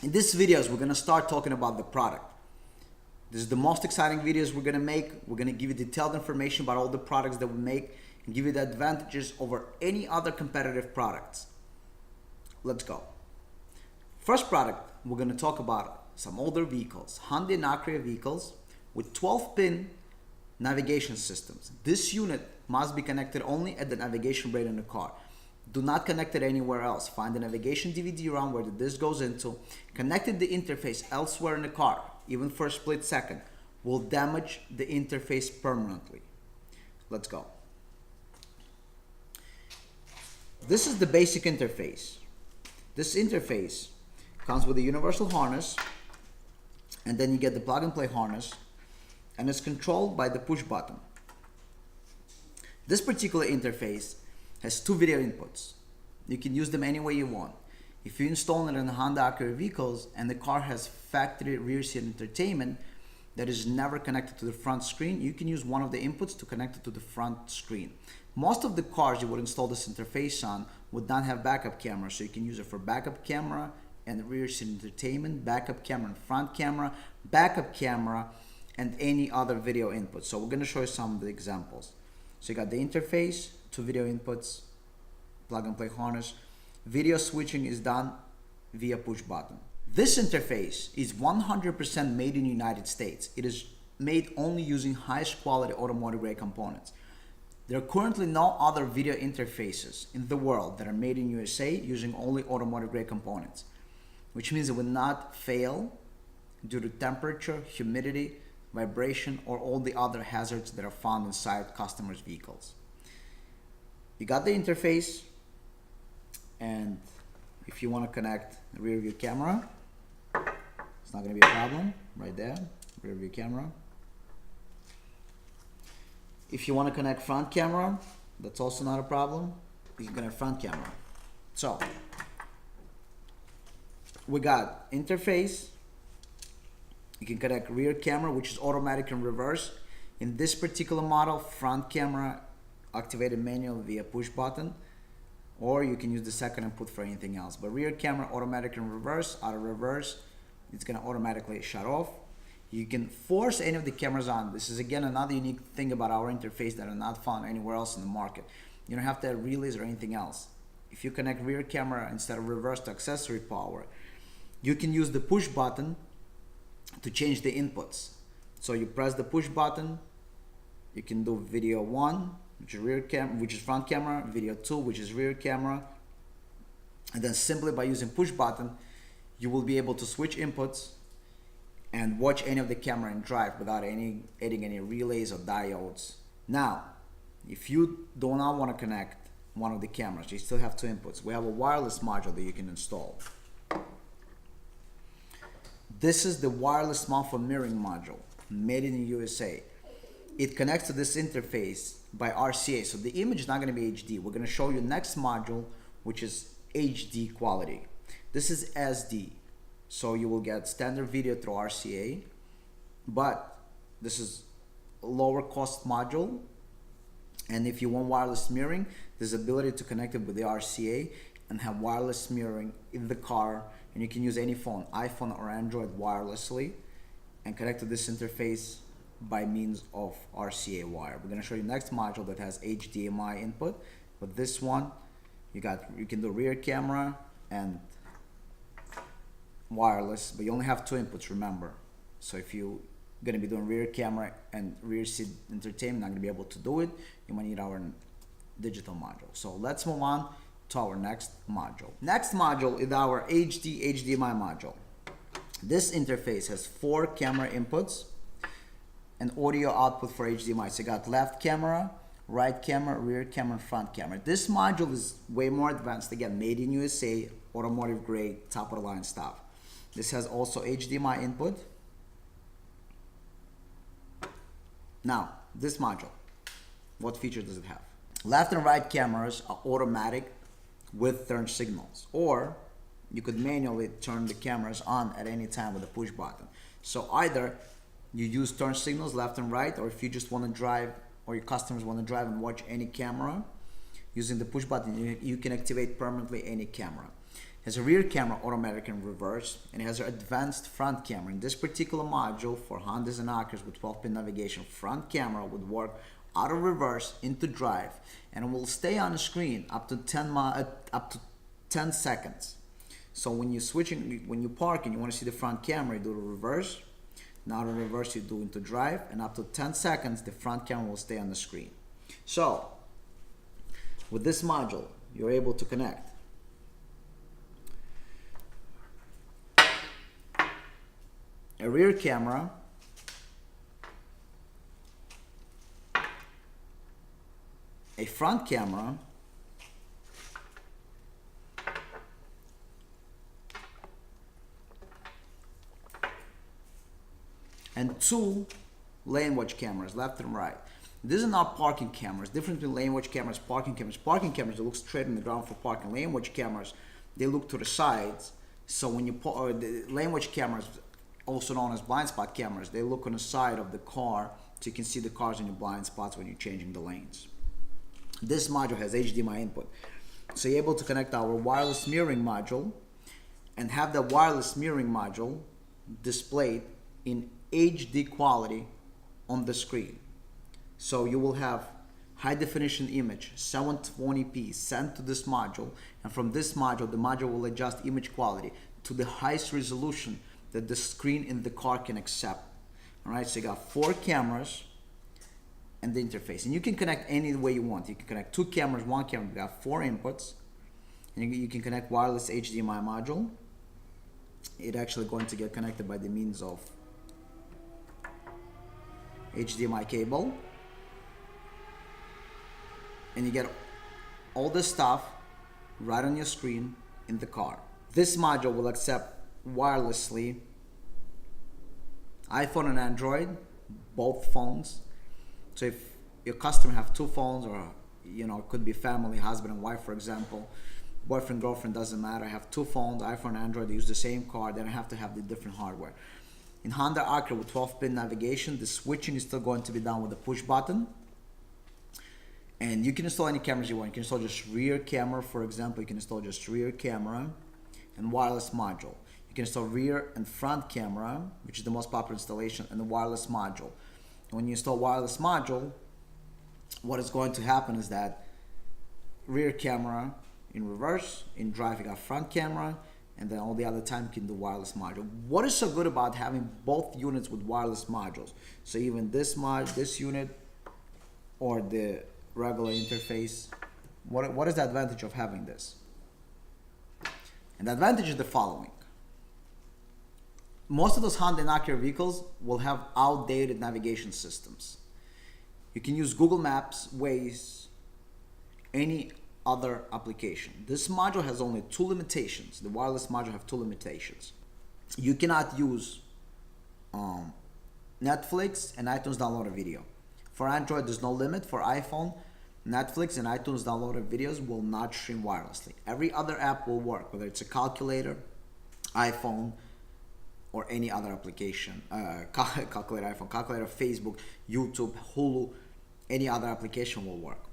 In this videos, we're gonna start talking about the product. This is the most exciting videos we're gonna make. We're gonna give you detailed information about all the products that we make and give you the advantages over any other competitive products. Let's go. First product, we're gonna talk about some older vehicles, Hyundai and Acura vehicles with 12-pin navigation systems. This unit must be connected only at the navigation brain in the car. Do not connect it anywhere else. Find the navigation DVD ROM where the disc goes into. Connecting the interface elsewhere in the car, even for a split second, will damage the interface permanently. Let's go. This is the basic interface. This interface comes with a universal harness, and then you get the plug and play harness, and it's controlled by the push button. This particular interface has two video inputs. You can use them any way you want. If you install it in the Honda Acura vehicles and the car has factory rear seat entertainment that is never connected to the front screen, you can use one of the inputs to connect it to the front screen. Most of the cars you would install this interface on would not have backup camera, so you can use it for backup camera and rear seat entertainment, backup camera and front camera, backup camera, and any other video input. So we're going to show you some of the examples. So you got the interface, two video inputs, plug and play harness. Video switching is done via push button. This interface is 100% made in the United States. It is made only using highest quality automotive grade components. There are currently no other video interfaces in the world that are made in USA using only automotive grade components, which means it will not fail due to temperature, humidity, vibration, or all the other hazards that are found inside customers' vehicles. You got the interface, and if you want to connect the rear view camera, it's not going to be a problem. Right there, rear view camera. If you want to connect front camera, that's also not a problem. You can connect front camera. So we got interface. You can connect rear camera, which is automatic and reverse. In this particular model, front camera activated manual via push button, or you can use the second input for anything else. But rear camera automatic and reverse. Out of reverse, it's going to automatically shut off. You can force any of the cameras on. This is again another unique thing about our interface that are not found anywhere else in the market. You don't have to add relays or anything else. If you connect rear camera instead of reverse to accessory power, you can use the push button to change the inputs. So you press the push button, you can do video 1, which is rear camera, which is front camera, video 2, which is rear camera, and then simply by using push button, you will be able to switch inputs and watch any of the camera and drive without adding any relays or diodes. Now, if you do not want to connect one of the cameras, you still have two inputs. We have a wireless module that you can install. This is the wireless smartphone mirroring module, made in the USA. It connects to this interface by RCA, so the image is not going to be HD. We're going to show you next module, which is HD quality. This is SD, so you will get standard video through RCA, but this is a lower cost module. And if you want wireless mirroring, there's ability to connect it with the RCA and have wireless mirroring in the car, and you can use any phone, iPhone or Android, wirelessly and connect to this interface by means of RCA wire. We're going to show you next module that has HDMI input, but this one you can do rear camera and wireless, but you only have two inputs, remember. So if you're going to be doing rear camera and rear seat entertainment, not going to be able to do it, you might need our digital module. So let's move on to our next module. Next module is our HDMI module. This interface has 4 camera inputs and audio output for HDMI. So you got left camera, right camera, rear camera, and front camera. This module is way more advanced, again, made in USA, automotive grade, top of the line stuff. This has also HDMI input. Now, this module, what features does it have? Left and right cameras are automatic with turn signals, or you could manually turn the cameras on at any time with a push button. So either you use turn signals left and right, or if you just want to drive, or your customers want to drive and watch any camera using the push button, you can activate permanently any camera. has a rear camera, automatic and reverse, and it has an advanced front camera. In this particular module for Hondas and Acura's with 12-pin navigation, front camera would work out of reverse into drive, and it will stay on the screen up to 10 seconds. So when you park and you want to see the front camera, you do the reverse. Now the reverse you do into drive, and up to 10 seconds the front camera will stay on the screen. So with this module, you're able to connect a rear camera, a front camera, and two lane watch cameras, left and right. These are not parking cameras. Difference between lane watch cameras, parking cameras. Parking cameras, they look straight on the ground for parking. Lane watch cameras, they look to the sides. So when you the lane watch cameras, also known as blind spot cameras, they look on the side of the car so you can see the cars in your blind spots when you're changing the lanes. This module has HDMI input. So you're able to connect our wireless mirroring module and have the wireless mirroring module displayed in HD quality on the screen. So you will have high definition image 720p sent to this module, and from this module the module will adjust image quality to the highest resolution that the screen in the car can accept. Alright, so you got 4 cameras and the interface, and you can connect any way you want. You can connect 2 cameras, 1 camera. You got 4 inputs, and you can connect wireless HDMI module. It actually going to get connected by the means of HDMI cable, and you get all this stuff right on your screen in the car. This module will accept wirelessly iPhone and Android, both phones. So if your customer have 2 phones, or it could be family, husband and wife, for example, boyfriend, girlfriend, doesn't matter, have 2 phones, iPhone and Android, they use the same car, they don't have to have the different hardware. In Honda Acura with 12-pin navigation, the switching is still going to be done with a push button. And you can install any cameras you want. You can install just rear camera, for example. You can install just rear camera and wireless module. You can install rear and front camera, which is the most popular installation, and the wireless module. And when you install wireless module, what is going to happen is that rear camera in reverse, in drive you got front camera, and then all the other time you can do wireless module. What is so good about having both units with wireless modules? So even this unit or the regular interface, what is the advantage of having this? And the advantage is the following. Most of those Honda and Acura vehicles will have outdated navigation systems. You can use Google Maps, Waze, any other application. This module has only 2 limitations. The wireless module have 2 limitations. You cannot use Netflix and iTunes downloaded video. For Android, there's no limit. For iPhone, Netflix and iTunes downloaded videos will not stream wirelessly. Every other app will work, whether it's a calculator, iPhone, or any other application. Calculator, iPhone, calculator, Facebook, YouTube, Hulu, any other application will work.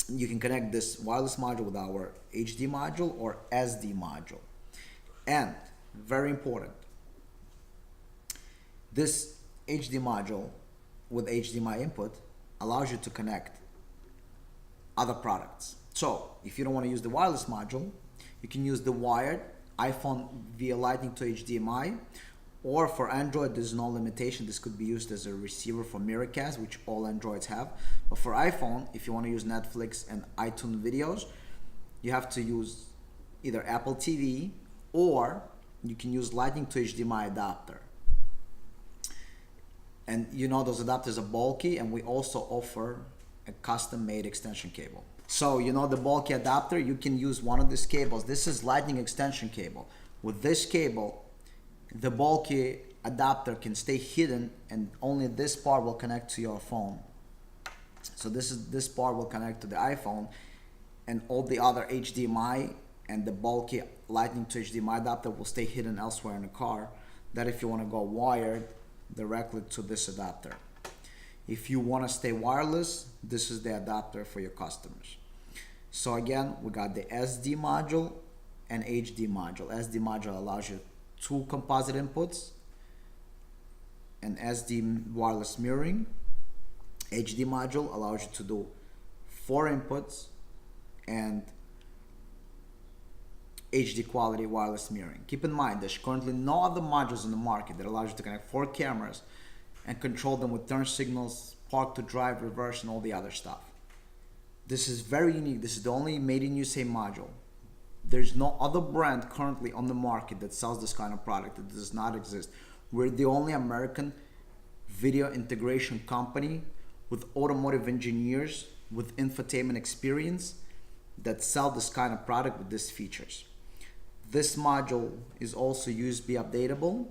You can connect this wireless module with our HD module or SD module. And very important, this HD module with HDMI input allows you to connect other products. So if you don't want to use the wireless module, you can use the wired iPhone via Lightning to HDMI, or for Android there's no limitation. This could be used as a receiver for Miracast, which all Androids have. But for iPhone, if you want to use Netflix and iTunes videos, you have to use either Apple TV, or you can use Lightning to HDMI adapter. And those adapters are bulky, and we also offer a custom-made extension cable. So the bulky adapter, you can use one of these cables. This is Lightning extension cable. With this cable, the bulky adapter can stay hidden, and only this part will connect to your phone. So this part will connect to the iPhone, and all the other HDMI and the bulky Lightning to HDMI adapter will stay hidden elsewhere in the car. That if you want to go wired directly to this adapter. If you want to stay wireless, this is the adapter for your customers. So again, we got the SD module and HD module. SD module allows you 2 composite inputs and SD wireless mirroring. HD module allows you to do 4 inputs and HD quality wireless mirroring. Keep in mind there's currently no other modules in the market that allows you to connect 4 cameras and control them with turn signals, park to drive, reverse, and all the other stuff. This is very unique. This is the only made in USA module. There's no other brand currently on the market that sells this kind of product. It does not exist. We're the only American video integration company with automotive engineers with infotainment experience that sell this kind of product with these features. This module is also USB updatable,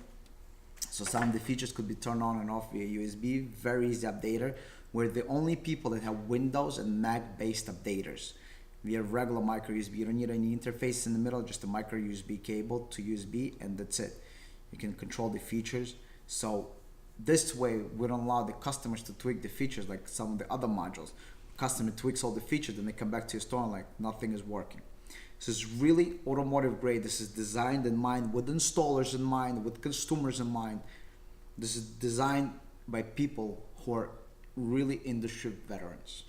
so some of the features could be turned on and off via USB. Very easy updater. We're the only people that have Windows and Mac based updaters. We have regular micro USB. You don't need any interface in the middle, just a micro USB cable to USB, and that's it. You can control the features. So this way we don't allow the customers to tweak the features like some of the other modules. Customer tweaks all the features, then they come back to your store and like nothing is working. This is really automotive grade. This is designed in mind with installers in mind, with consumers in mind. This is designed by people who are really industry veterans.